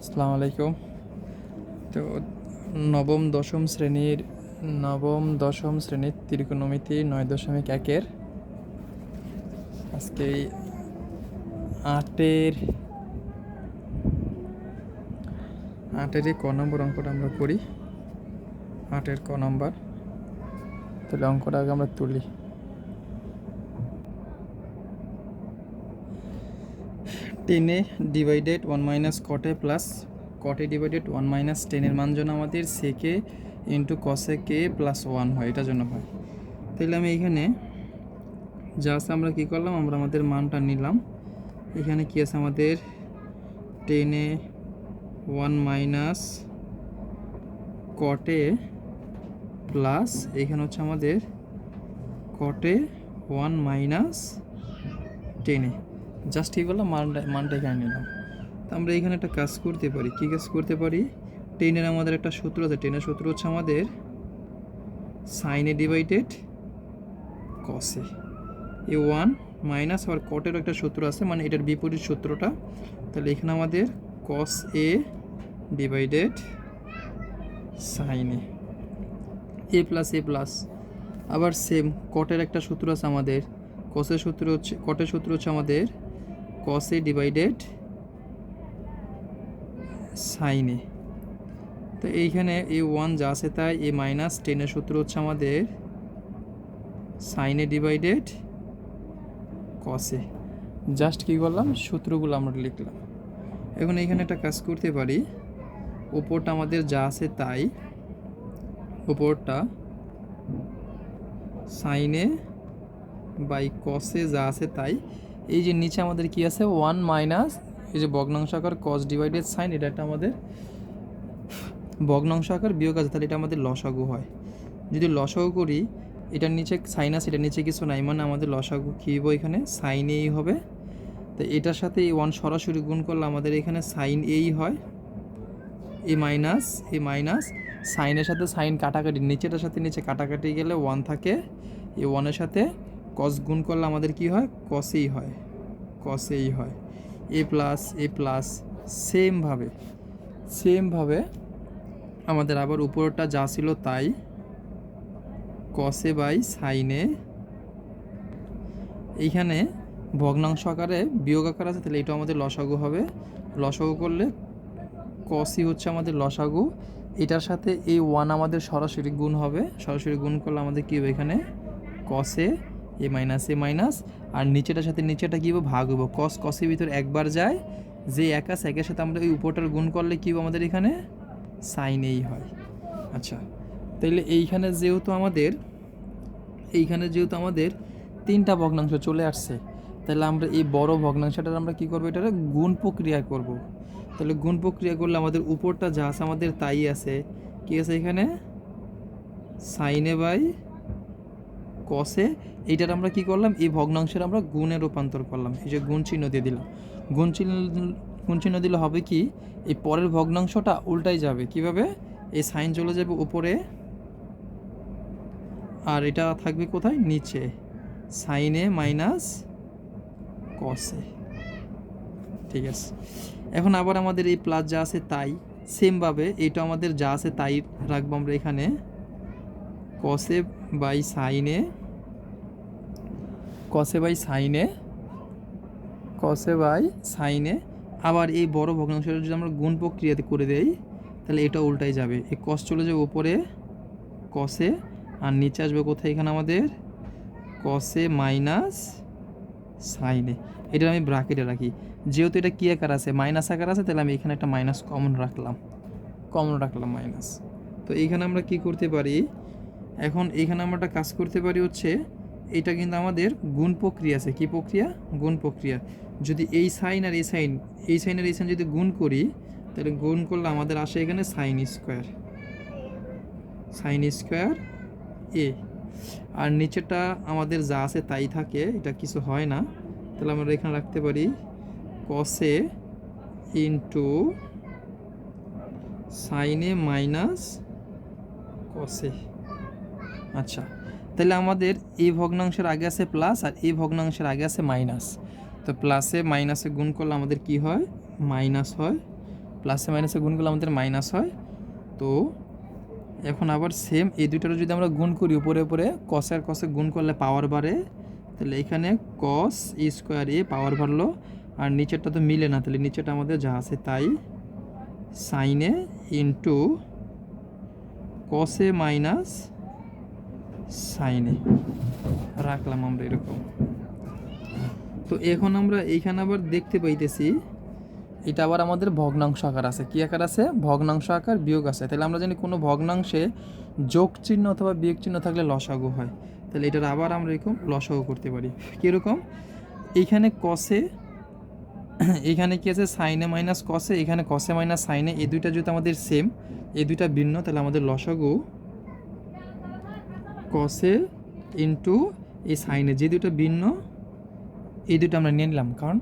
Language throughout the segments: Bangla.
আসসালামু আলাইকুম। তো নবম দশম শ্রেণীর ত্রিকোণমিতি 9.1-এর আজকে এই আটের এই ক নম্বর অঙ্কটা আমরা করি। 8-এর ক নম্বর। তাহলে অঙ্কটা আগে আমরা তুলি। টেনে ডিভাইডেড 1 - কটে প্লাস কটে ডিভাইডেড 1 - 10-এর মান যেন আমাদের সেকে ইন্টু কসে কে প্লাস 1 হয়, এটার জন্য হয়। তাহলে আমি এখানে জাস্ট আমরা কী করলাম, আমরা আমাদের মানটা নিলাম। এখানে কি আছে আমাদের, টেনে 1 - কটে প্লাস এখানে হচ্ছে আমাদের কটে 1 - টেনে। জাস্ট কী করলাম, মানটা এখানে নিলাম। তো আমরা এখানে একটা কাজ করতে পারি। কী কাজ করতে পারি? টেনের আমাদের একটা সূত্র আছে। টেনের সূত্র হচ্ছে আমাদের সাইনে ডিভাইডেড কসে। এ 1 মাইনাস আবার কটেরও একটা সূত্র আছে, মানে এটার বিপরীত সূত্রটা। তাহলে এখানে আমাদের কস এ ডিভাইডেড সাইনে এ প্লাস আবার সেম কটের একটা সূত্র আছে আমাদের। কটের সূত্র হচ্ছে আমাদের কস এ ডিভাইডেড সাইনে। তো এইখানে এ 1 যা আছে তাই, এ মাইনাস 10-এর সূত্র হচ্ছে আমাদের সাইনে ডিভাইডেড কসে। জাস্ট কী করলাম, সূত্রগুলো আমরা লিখলাম। এখন এইখানে একটা কাজ করতে পারি। উপরটা আমাদের যা আছে তাই, উপরটা সাইনে বাই কসে যা আছে তাই। এই যে নিচে আমাদের কি আছে, 1 মাইনাস এই যে ভগ্নাংশ আকার কস ডিভাইডেড সাইন, এটা একটা আমাদের ভগ্নাংশ আকার বিয়োগ আছে, তাহলে এটা আমাদের লসাগু হয়। যদি লসাগু করি, এটার নিচে সাইন আছে, এটার নিচে কিছু নাই, মানে আমাদের লসাগু কী হইব, এখানে সাইন এই হবে। তো এটার সাথে এই 1 সরাসরি গুণ করলে আমাদের এখানে সাইন এই হয়। এ মাইনাস সাইনের সাথে সাইন কাটাকাটি, নিচেটার সাথে নিচে কাটাকাটি গেলে 1 থাকে। এই 1-এর সাথে কস গুণ করলে আমাদের কি হয়, কসেই হয়। এ প্লাস সেমভাবে আমাদের আবার উপরটা যা ছিল তাই, কসে বাই সাইনে। এইখানে ভগ্নাংশ আকারে বিয়োগ আকার আছে, তাহলে এটা আমাদের লসাগু হবে। লসাগু করলে কসই হচ্ছে আমাদের লসাগু। এটার সাথে এই 1 আমাদের সরাসরি গুণ হবে। সরাসরি গুণ করলে আমাদের কী হবে, এখানে কসে এ মাইনাস আর নিচেটার সাথে নিচেটা কী হবে, ভাগ হইব। কসের ভিতরে একবার যায়, যে এক আছে একের সাথে আমরা ওই উপরটার গুণ করলে কী হবে, আমাদের এখানে সাইন এই হয়। আচ্ছা, তাইলে এইখানে যেহেতু আমাদের 3টা ভগ্নাংশ চলে আসছে, তাহলে আমরা এই বড় ভগ্নাংশটার আমরা কী করবো, এটার গুণ প্রক্রিয়া করব। তাহলে গুণ প্রক্রিয়া করলে আমাদের উপরটা যা আছে আমাদের তাই আছে। কী আছে এখানে, সাইনে বাই কসে। এইটার আমরা কি করলাম, এই ভগ্নাংশের আমরা গুণে রূপান্তর করলাম। এই যে গুণ চিহ্ন দিয়ে দিলাম। গুণ চিহ্ন দিলে হবে কি, এই পরের ভগ্নাংশটা উল্টাই যাবে। কিভাবে, এই সাইন চলে যাবে উপরে আর এটা থাকবে কোথায়, নিচে, সাইনে মাইনাস কসে। ঠিক আছে, এখন আবার আমাদের এই প্লাস যা আছে তাই, সেমভাবে এইটা আমাদের যা আছে তাই রাখবো আমরা এখানে, কসে বাই সাইনে। আবার এই বড় ভগ্নাংশটা যদি আমরা গুণ প্রক্রিয়াতে করে দেই, তাহলে এটা উল্টাই যাবে। এই কস চলে যাবে উপরে কসে, আর নিচে আসবে কোথায়, এখানে আমাদের কসে মাইনাস সাইনে। এটা আমি ব্র্যাকেটে রাখি। যেহেতু এটা কী আকার আছে, মাইনাস আকার আছে, তাহলে আমি এখানে একটা মাইনাস কমন রাখলাম মাইনাস। তো এইখানে আমরা কি করতে পারি, এখন এইখানে আমরা একটা কাজ করতে পারি হচ্ছে, এটা কিন্তু আমাদের গুণ প্রক্রিয়া আছে। কি প্রক্রিয়া, গুণ প্রক্রিয়া। যদি এই সাইন আর এই সাইন যদি গুণ করি, তাহলে গুণ করলে আমাদের আসে এখানে সাইন স্কোয়ার এ, আর নিচেটা আমাদের যা আছে তাই থাকে, এটা কিছু হয় না। তাহলে আমরা এখানে রাখতে পারি কসে ইন্টু সাইনে মাইনাস কসে। আচ্ছা, তাহলে আমাদের এই ভগ্নাংশের আগে আছে প্লাস আর এই ভগ্নাংশের আগে আছে মাইনাস। তো প্লাসে মাইনাসে গুণ করলে আমাদের কি হয়, মাইনাস হয়। প্লাসে মাইনাসে গুণ করলে আমাদের মাইনাস হয়। তো এখন আবার সেম এই দুইটার যদি আমরা গুণ করি উপরে উপরে কস আর কসে গুণ করলে পাওয়ার বাড়ে, তাহলে এখানে কস ই স্কোয়ার এ পাওয়ার বাড়লো, আর নিচেরটা তো মিলে না, তাহলে নিচেরটা আমাদের যা আছে তাই, সাইনে ইন্টু কসে মাইনাস সাইনে রাখলাম আমরা এরকম। তো এখন আমরা এইখানে আবার দেখতে পাইতেছি এটা আবার আমাদের ভগ্নাংশ আকার আছে। কী আকার আছে? ভগ্নাংশ আকার বিয়োগ আছে। তাহলে আমরা জানি কোনো ভগ্নাংশে যোগ চিহ্ন অথবা বিয়োগ চিহ্ন থাকলে লসাগু হয়, তাহলে এটার আবার আমরা এরকম লসাগু করতে পারি। কীরকম? এইখানে কসে, এইখানে কি আছে সাইনে মাইনাস কসে, এখানে কসে মাইনাস সাইনে, এই দুইটা যদি আমাদের সেম, এই দুইটা ভিন্ন, তাহলে আমাদের লসাগু কসে ইন্টু এই সাইনে, যে দুইটা ভিন্ন এই দুইটা আমরা নিয়ে নিলাম, কারণ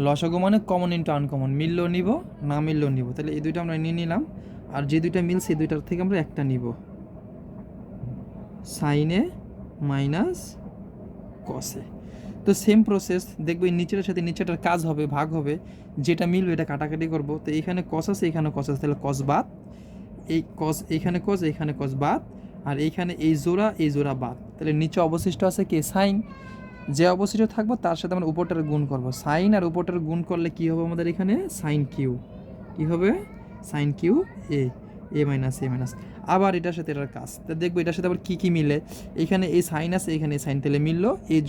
লসাগু মানে কমন ইন্টু আনকমন, মিললেও নিব না মিললেও নিব, তাহলে এই দুইটা আমরা নিয়ে নিলাম। আর যে দুইটা মিলছে এই দুইটার থেকে আমরা একটা নিব, সাইনে মাইনাস কসে। তো সেম প্রসেস দেখবো এই নিচের সাথে নিচেটার কাজ হবে, ভাগ হবে, যেটা মিলবে এটা কাটাকাটি করব। তো এইখানে কস আছে এখানে কস আছে, তাহলে কস বাদ, এই কস এইখানে কস এইখানে কস বাদ, আর এইখানে এই জোড়া বাদ, তাহলে নিচে অবশিষ্ট আছে কি সাইন। যে অবশিষ্ট থাকবো তার সাথে আমরা উপরটার গুণ করব, সাইন আর উপরটার গুণ করলে কি হবে আমাদের এখানে সাইন কিউ, কী হবে সাইন কিউ এ মাইনাস এ মাইনাস। আবার এটার সাথে এটার কাজ, তা দেখবো এটার সাথে আবার কী কী মিলে, এখানে এই সাইন আছে এখানে এই সাইন, তাহলে মিললো, এই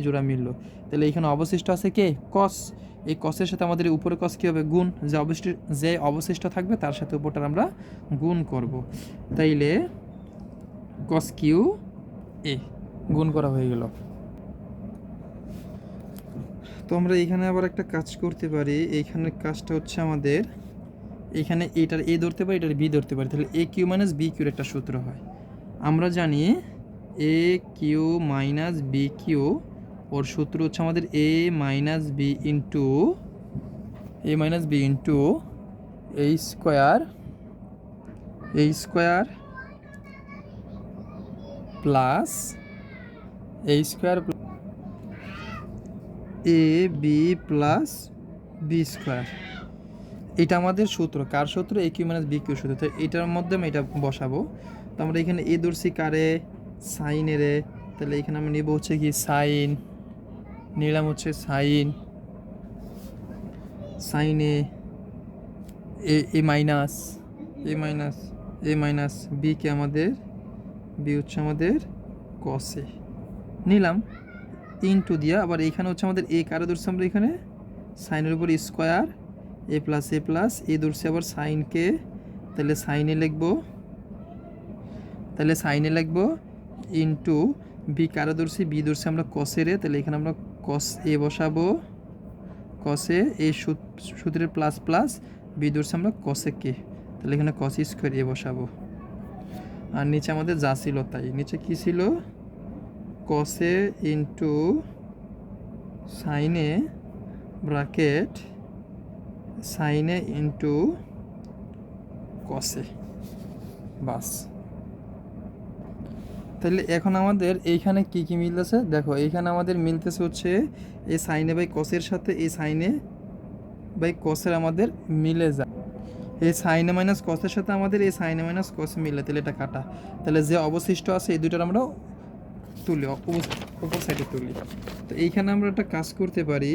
জোড়া মিললো, তাহলে এখানে অবশিষ্ট আছে কে কস, এই কসের সাথে আমাদের উপরে কস কী হবে গুণ, যে অবশিষ্ট থাকবে তার সাথে উপরটার আমরা গুণ করব, তাইলে কস কিউ এ গুণ করা হয়ে গেল। তো আমরা এইখানে আবার একটা কাজ করতে পারি, এইখানের কাজটা হচ্ছে আমাদের এইখানে এটার এ ধরতে পারি, এটার বি ধরতে পারি, তাহলে এ কিউ মাইনাস বি কিউর একটা সূত্র হয়। আমরা জানি এ কিউ মাইনাস বি কিউ, ওর সূত্র হচ্ছে আমাদের এ minus B into A square plus A square A B plus B square, এটা আমাদের সূত্র। কার সূত্র? এ কিউ মাইনাস বি কিউ সূত্র। তো এটার মধ্যে আমি এটা বসাবো। তো আমরা এখানে এ ধরছি কারে সাইনেরে, তাহলে এখানে আমরা নেব হচ্ছে কি সাইন, নিলাম হচ্ছে সাইনে এ মাইনাস বি কে আমাদের বি হচ্ছে আমাদের কসে নিলাম ইনটু দিয়া, আবার এইখানে হচ্ছে আমাদের এ কারে ধরছি আমরা এখানে সাইনের উপর স্কোয়ার এ প্লাস এ ধরছি আবার সাইনকে, তাহলে সাইনে লিখবো ইনটু বি কারে ধরছি বি ধরছি আমরা কসের, তাহলে এখানে আমরা কস এ বসাবো, কসে এ সূত্রের প্লাস বি ধরছি আমরা কসে কে, তাহলে এখানে কস স্কোয়ার এ বসাবো। আর নিচে আমাদের যা ছিল তাই, নিচে কি ছিল কসে ইন্টু সাইনে ব্র্যাকেট সাইনে ইন্টু কসে, বাস। তাহলে এখন আমাদের এইখানে কি কি মিলতেছে দেখো, এইখানে আমাদের মিলতেছে হচ্ছে এই সাইনে বাই কসের সাথে এই সাইনে বাই কসের আমাদের মিলে যায়, এই সাইনে মাইনাস কসের সাথে আমাদের এই সাইনে মাইনাস কস মিলে, তাহলে এটা কাটা, তাহলে যে অবশিষ্ট আছে এই দুইটার আমরা তুলি উপর সাইডে তুলি। তো এইখানে আমরা একটা কাজ করতে পারি,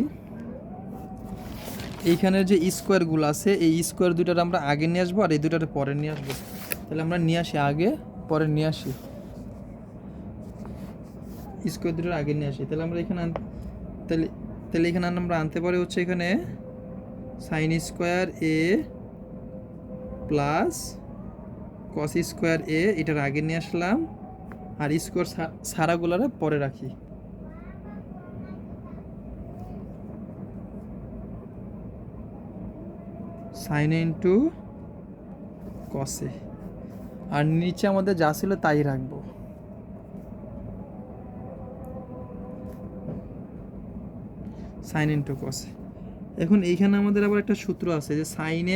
এইখানের যে স্কোয়ারগুলো আছে এই স্কোয়ার দুইটার আমরা আগে নিয়ে আসবো আর এই দুইটার পরে নিয়ে আসবো, তাহলে আমরা নিয়ে আসি আগে পরে নিয়ে আসি, স্কোয়ার দুটোর আগে নিয়ে আসি, তাহলে আমরা এখানে তাহলে এখানে আমরা আনতে পারি হচ্ছে এখানে সাইন স্কোয়ার এ প্লাস কস স্কোয়ার এ, এটার আগে নিয়ে আসলাম, আর স্কোয়ার সারাগুলারে পরে রাখি, সাইন ইন্টু কসে, আর নিচে আমাদের যা ছিল তাই রাখবো, সাইন ইন্টু কসে। এখন এইখানে আমাদের আবার একটা সূত্র আছে যে সাইন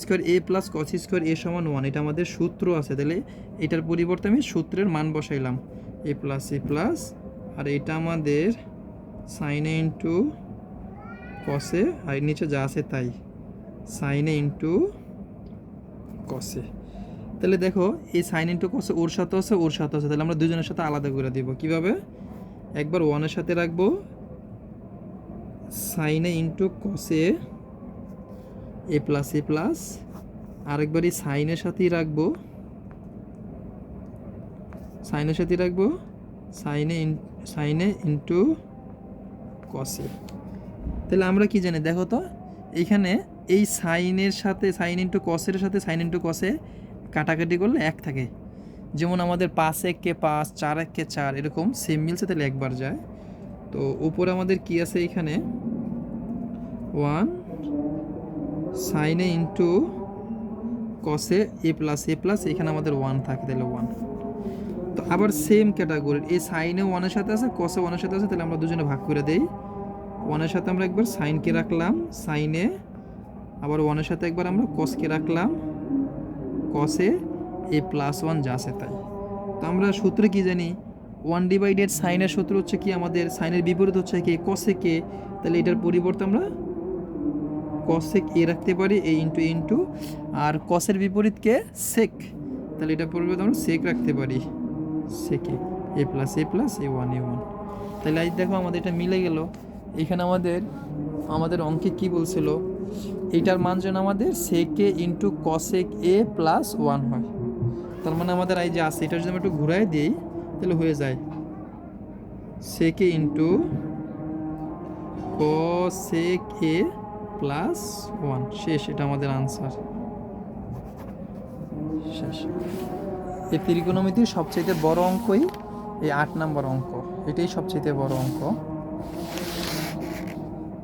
স্কোয়ার এ প্লাস কস স্কোয়ার এ সমান 1, এটা আমাদের সূত্র আছে, তাহলে এটার পরিবর্তে আমি সূত্রের মান বসাইলাম এ প্লাস, আর এটা আমাদের সাইনে ইন্টু কসে, আর নিচে যা আছে তাই সাইনে ইন্টু কসে। তাহলে দেখো এই সাইন ইন্টু কসে ওর সাথে আছে ওর সাথে আছে, তাহলে আমরা দুজনের সাথে আলাদা করে দিব। কিভাবে? একবার ওয়ানের সাথে রাখবো সাইনে ইন্টু কসে এ প্লাস, আরেকবার এই সাইনের সাথেই রাখবো সাইনে ইন্টু কসে। তাহলে আমরা কি জানি দেখো তো, এইখানে এই সাইনের সাথে সাইন ইন্টু কসের সাথে সাইন ইন্টু কসে কাটাকাটি করলে এক থাকে, যেমন আমাদের 5 1 5 4 1 4 এরকম সেম মিলছে, তাহলে একবার যায়। তো উপরে আমাদের কি আছে এখানে 1 সাইনে ইন্টু কসে এ প্লাস এখানে আমাদের 1 থাকে, তাহলে 1। তো আবার সেম ক্যাটাগরির এই সাইনে 1-এর সাথে আছে কসে 1-এর সাথে আছে, তাহলে আমরা দুজনে ভাগ করে দেই। 1-এর সাথে আমরা একবার সাইনকে রাখলাম সাইনে, আবার 1-এর সাথে একবার আমরা কসকে রাখলাম কসে এ +1 যা আছে তাই। তো আমরা সূত্রে কি জানি 1 সাইনের সূত্র হচ্ছে কি, আমাদের সাইনের বিপরীত হচ্ছে কি কসেক এ, তাহলে এটার পরিবর্তে আমরা কসেক এ রাখতে পারি এ ইন্টু, আর কসের বিপরীতকে সেক, তাহলে এটার পরিবর্তে আমরা সেক রাখতে পারি সেকে এ প্লাস a1 তাহলে আজ দেখো আমাদের এটা মিলে গেল। এখানে আমাদের অঙ্কে কি বলছিল, এইটার মান যেন আমাদের সেকে ইন্টু কসেক এ +1 হয়। তার মানে আমাদের এই যে আছে এটা যদি আমরা একটু ঘুরাই দিই তাহলে হয়ে যায় সেকে ইন্টু কসেক এ +1 শেষ। এটা আমাদের আনসার শেষ। এই ত্রিকোণমিতির সবচেয়ে বড় অঙ্কই এই 8 নম্বর অঙ্ক, এটাই সবচেয়ে বড় অঙ্ক।